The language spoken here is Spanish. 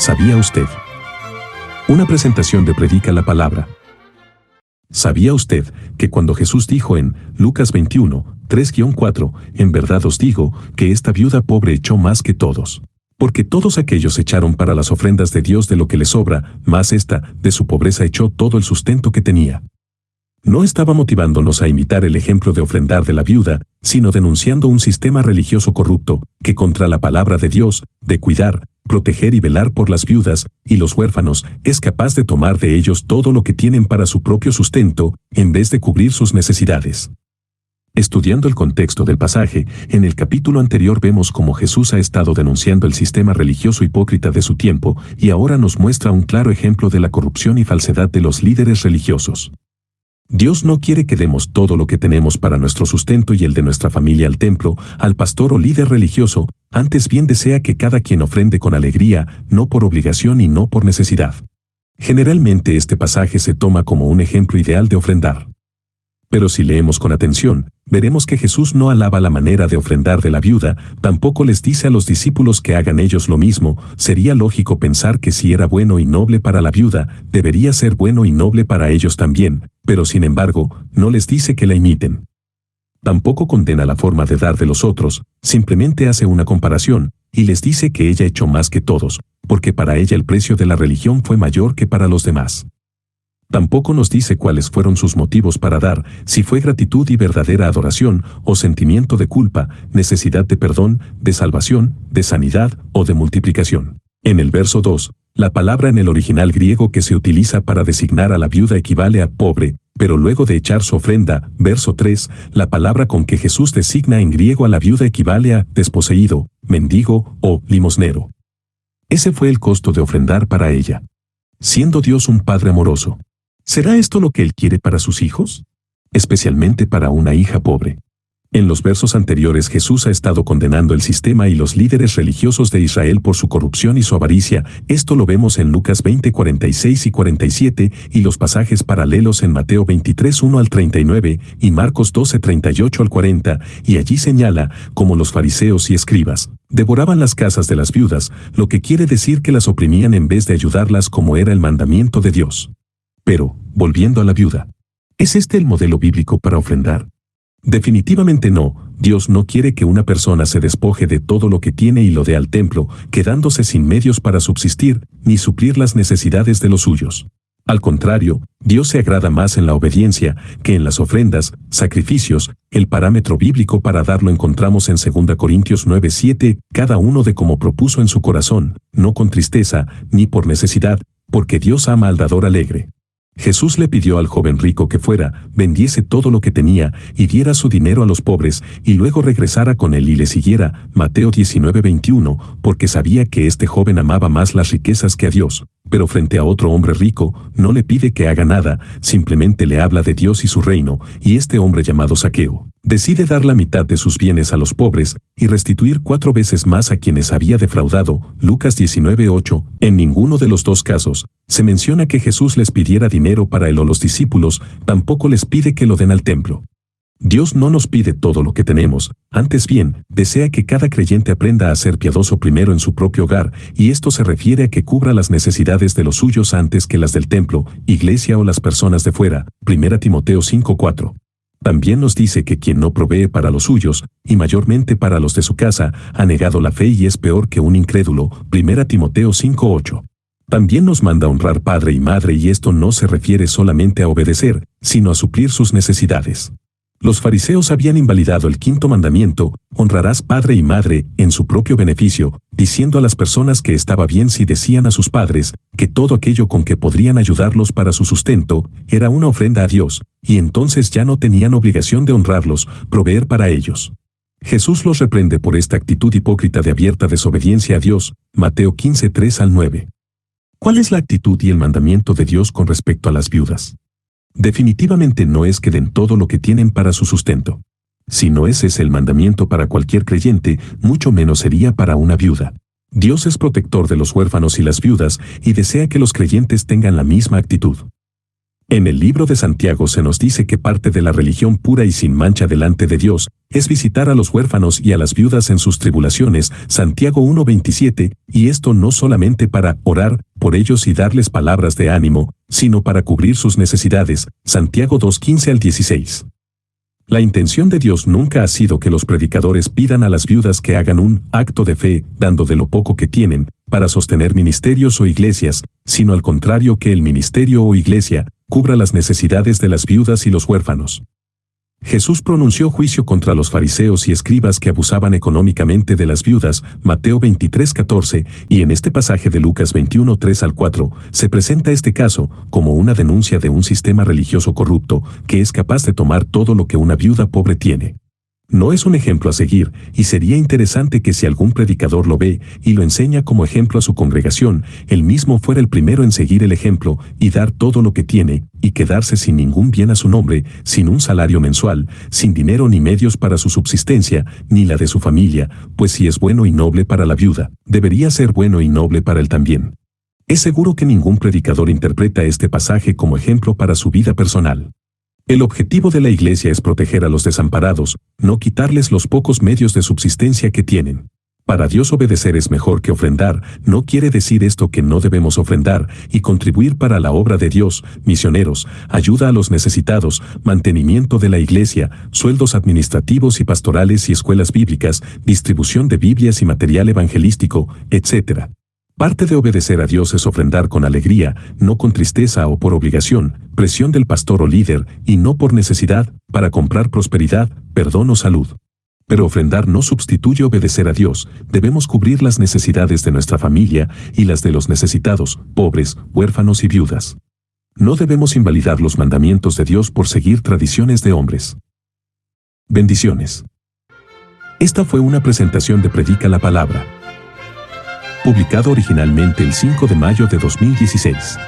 ¿Sabía usted? Una presentación de Predica la Palabra. ¿Sabía usted que cuando Jesús dijo en Lucas 21, 3-4, en verdad os digo que esta viuda pobre echó más que todos? Porque todos aquellos echaron para las ofrendas de Dios de lo que les sobra, mas esta, de su pobreza echó todo el sustento que tenía. No estaba motivándonos a imitar el ejemplo de ofrendar de la viuda, sino denunciando un sistema religioso corrupto, que contra la palabra de Dios, de cuidar, proteger y velar por las viudas y los huérfanos, es capaz de tomar de ellos todo lo que tienen para su propio sustento, en vez de cubrir sus necesidades. Estudiando el contexto del pasaje, en el capítulo anterior vemos cómo Jesús ha estado denunciando el sistema religioso hipócrita de su tiempo, y ahora nos muestra un claro ejemplo de la corrupción y falsedad de los líderes religiosos. Dios no quiere que demos todo lo que tenemos para nuestro sustento y el de nuestra familia al templo, al pastor o líder religioso, antes bien desea que cada quien ofrende con alegría, no por obligación y no por necesidad. Generalmente este pasaje se toma como un ejemplo ideal de ofrendar. Pero si leemos con atención, veremos que Jesús no alaba la manera de ofrendar de la viuda, tampoco les dice a los discípulos que hagan ellos lo mismo. Sería lógico pensar que si era bueno y noble para la viuda, debería ser bueno y noble para ellos también, pero sin embargo, no les dice que la imiten. Tampoco condena la forma de dar de los otros, simplemente hace una comparación, y les dice que ella echó más que todos, porque para ella el precio de la religión fue mayor que para los demás. Tampoco nos dice cuáles fueron sus motivos para dar, si fue gratitud y verdadera adoración, o sentimiento de culpa, necesidad de perdón, de salvación, de sanidad o de multiplicación. En el verso 2, la palabra en el original griego que se utiliza para designar a la viuda equivale a pobre, pero luego de echar su ofrenda, verso 3, la palabra con que Jesús designa en griego a la viuda equivale a desposeído, mendigo o limosnero. Ese fue el costo de ofrendar para ella. Siendo Dios un Padre amoroso, ¿será esto lo que Él quiere para sus hijos? Especialmente para una hija pobre. En los versos anteriores Jesús ha estado condenando el sistema y los líderes religiosos de Israel por su corrupción y su avaricia. Esto lo vemos en Lucas 20, 46 y 47 y los pasajes paralelos en Mateo 23, 1 al 39 y Marcos 12, 38 al 40, y allí señala cómo los fariseos y escribas devoraban las casas de las viudas, lo que quiere decir que las oprimían en vez de ayudarlas como era el mandamiento de Dios. Pero, volviendo a la viuda, ¿es este el modelo bíblico para ofrendar? Definitivamente no. Dios no quiere que una persona se despoje de todo lo que tiene y lo dé al templo, quedándose sin medios para subsistir, ni suplir las necesidades de los suyos. Al contrario, Dios se agrada más en la obediencia que en las ofrendas, sacrificios. El parámetro bíblico para darlo encontramos en 2 Corintios 9:7, cada uno de como propuso en su corazón, no con tristeza, ni por necesidad, porque Dios ama al dador alegre. Jesús le pidió al joven rico que fuera, vendiese todo lo que tenía y diera su dinero a los pobres, y luego regresara con él y le siguiera, Mateo 19:21, porque sabía que este joven amaba más las riquezas que a Dios, pero frente a otro hombre rico, no le pide que haga nada, simplemente le habla de Dios y su reino, y este hombre llamado Zaqueo decide dar la mitad de sus bienes a los pobres y restituir 4 veces más a quienes había defraudado, Lucas 19:8. En ninguno de los dos casos se menciona que Jesús les pidiera dinero para él o los discípulos, tampoco les pide que lo den al templo. Dios no nos pide todo lo que tenemos, antes bien, desea que cada creyente aprenda a ser piadoso primero en su propio hogar, y esto se refiere a que cubra las necesidades de los suyos antes que las del templo, iglesia o las personas de fuera, 1 Timoteo 5:4. También nos dice que quien no provee para los suyos, y mayormente para los de su casa, ha negado la fe y es peor que un incrédulo, 1 Timoteo 5:8. También nos manda honrar padre y madre, y esto no se refiere solamente a obedecer, sino a suplir sus necesidades. Los fariseos habían invalidado el 5º mandamiento, honrarás padre y madre, en su propio beneficio, diciendo a las personas que estaba bien si decían a sus padres que todo aquello con que podrían ayudarlos para su sustento era una ofrenda a Dios, y entonces ya no tenían obligación de honrarlos, proveer para ellos. Jesús los reprende por esta actitud hipócrita de abierta desobediencia a Dios, Mateo 15, 3 al 9. ¿Cuál es la actitud y el mandamiento de Dios con respecto a las viudas? Definitivamente no es que den todo lo que tienen para su sustento. Si no ese es el mandamiento para cualquier creyente, mucho menos sería para una viuda. Dios es protector de los huérfanos y las viudas y desea que los creyentes tengan la misma actitud. En el libro de Santiago se nos dice que parte de la religión pura y sin mancha delante de Dios es visitar a los huérfanos y a las viudas en sus tribulaciones, Santiago 1:27, y esto no solamente para orar por ellos y darles palabras de ánimo, sino para cubrir sus necesidades, Santiago 2:15 al 16. La intención de Dios nunca ha sido que los predicadores pidan a las viudas que hagan un acto de fe, dando de lo poco que tienen, para sostener ministerios o iglesias, sino al contrario, que el ministerio o iglesia cubra las necesidades de las viudas y los huérfanos. Jesús pronunció juicio contra los fariseos y escribas que abusaban económicamente de las viudas, Mateo 23:14, y en este pasaje de Lucas 21:3 al 4, se presenta este caso como una denuncia de un sistema religioso corrupto que es capaz de tomar todo lo que una viuda pobre tiene. No es un ejemplo a seguir, y sería interesante que si algún predicador lo ve y lo enseña como ejemplo a su congregación, él mismo fuera el primero en seguir el ejemplo y dar todo lo que tiene, y quedarse sin ningún bien a su nombre, sin un salario mensual, sin dinero ni medios para su subsistencia, ni la de su familia, pues si es bueno y noble para la viuda, debería ser bueno y noble para él también. Es seguro que ningún predicador interpreta este pasaje como ejemplo para su vida personal. El objetivo de la iglesia es proteger a los desamparados, no quitarles los pocos medios de subsistencia que tienen. Para Dios obedecer es mejor que ofrendar, no quiere decir esto que no debemos ofrendar y contribuir para la obra de Dios, misioneros, ayuda a los necesitados, mantenimiento de la iglesia, sueldos administrativos y pastorales y escuelas bíblicas, distribución de Biblias y material evangelístico, etc. Parte de obedecer a Dios es ofrendar con alegría, no con tristeza o por obligación, presión del pastor o líder, y no por necesidad, para comprar prosperidad, perdón o salud. Pero ofrendar no sustituye obedecer a Dios, debemos cubrir las necesidades de nuestra familia y las de los necesitados, pobres, huérfanos y viudas. No debemos invalidar los mandamientos de Dios por seguir tradiciones de hombres. Bendiciones. Esta fue una presentación de Predica la Palabra, publicado originalmente el 5 de mayo de 2016.